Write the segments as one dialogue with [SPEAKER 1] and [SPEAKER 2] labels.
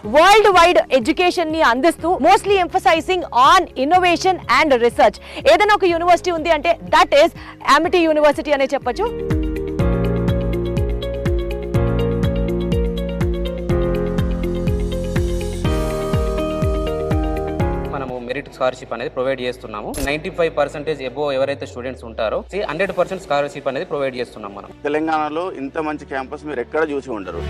[SPEAKER 1] World wide education ని అందిస్తూ mostly emphasising on innovation and research. ఏదైనా ఒక యూనివర్సిటీ ఉంది అంటే దట్ ఈస్ అమిటీ యూనివర్సిటీ అనే చెప్పొచ్చు.
[SPEAKER 2] మనము మెరిట్ స్కాలర్షిప్ అనేది ప్రొవైడ్ చేస్తున్నాము. 95% ఎబోవ్ ఎవరైతే స్టూడెంట్స్ ఉంటారో 100% స్కాలర్షిప్ అనేది ప్రొవైడ్ చేస్తున్నాం. మనం
[SPEAKER 3] తెలంగాణలో ఇంత మంచి క్యాంపస్ మీరు ఎక్కడ చూసి ఉండరు.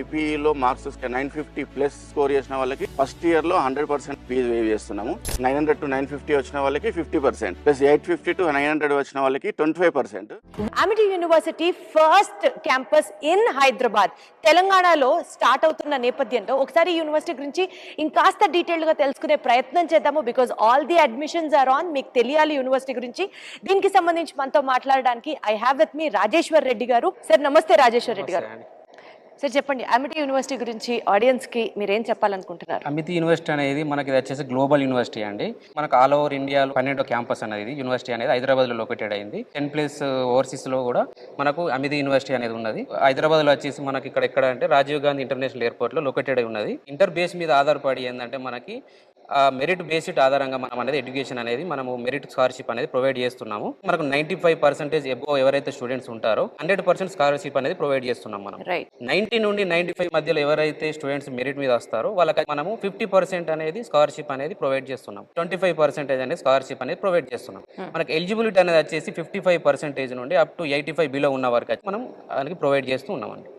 [SPEAKER 3] ఐపీఈలో మార్క్స్ 950+ స్కోర్ చేసిన వాళ్ళకి ఫస్ట్ ఇయర్ లో 100% ఫీజు వేవ్ చేస్తున్నాము. 900 to 950 వచ్చిన వాళ్ళకి 50%, ప్లస్ 850 to 900 వచ్చిన వాళ్ళకి 25%.
[SPEAKER 1] Amity university first campus in Hyderabad తెలంగాణలో స్టార్ట్ అవుతున్న నేపథ్యంలో ఒకసారి యూనివర్సిటీ గురించి ఇంకాస్త డీటెయిల్డ్ గా తెలుసుకునే ప్రయత్నం చేద్దాము. Because all the admissions are on. మీకు తెలియాలి యూనివర్సిటీ గురించి. దీనికి సంబంధించి మనతో మాట్లాడడానికి I have with me Rajeshwar Reddy గారు. సార్ నమస్తే రాజేశ్వర్ రెడ్డి గారు. సార్ చెప్పండి, అమిటీ యూనివర్సిటీ గురించి ఆడియన్స్ కి మీరేం చెప్పాలనుకుంటున్నారు?
[SPEAKER 2] అమిటీ యూనివర్సిటీ అనేది మనకి వచ్చేసి గ్లోబల్ యూనివర్సిటీ అండి. మనకు ఆల్ ఓవర్ ఇండియాలో 12వ క్యాంపస్ అనేది యూనివర్సిటీ అనేది హైదరాబాద్ లో లొకేటెడ్ అయింది. 10+ ఓవర్సీస్ లో కూడా మనకు అమిటీ యూనివర్సిటీ అనేది ఉన్నది. హైదరాబాద్ లో వచ్చేసి మనకి ఇక్కడ అంటే రాజీవ్ గాంధీ ఇంటర్నేషనల్ ఎయిర్పోర్ట్ లో లొకేటెడ్ అయి ఉన్నది. ఇంటర్ బేస్ మీద ఆధారపడి ఏంటంటే మనకి మెరిట్ బేస్డ్ ఆధారంగా మనం అనేది ఎడ్యుకేషన్ అనేది మనము మెరిట్ స్కాలర్షిప్ అనేది ప్రొవైడ్ చేస్తున్నాము. మనకు 95% ఎబోవ్ ఎవరైతే స్టూడెంట్స్ ఉంటారో 100% స్కాలర్షిప్ అనేది ప్రొవైడ్ చేస్తున్నాం. మనం 90 నుండి 95 మధ్యలో ఎవరైతే స్టూడెంట్స్ మెరిట్ మీద వస్తారో వాళ్ళకి మనము 50% అనేది స్కాలర్షిప్ అనేది ప్రొవైడ్ చేస్తున్నాం. 25% అనేది స్కాలర్షిప్ అనేది ప్రొవైడ్ చేస్తున్నాం. మనకి ఎలిజిబిలిటీ అనేది వచ్చేసి 55% నుండి అప్ టు 85 బిలో ఉన్న వరకు మనం దానికి ప్రొవైడ్ చేస్తూ ఉన్నామండి.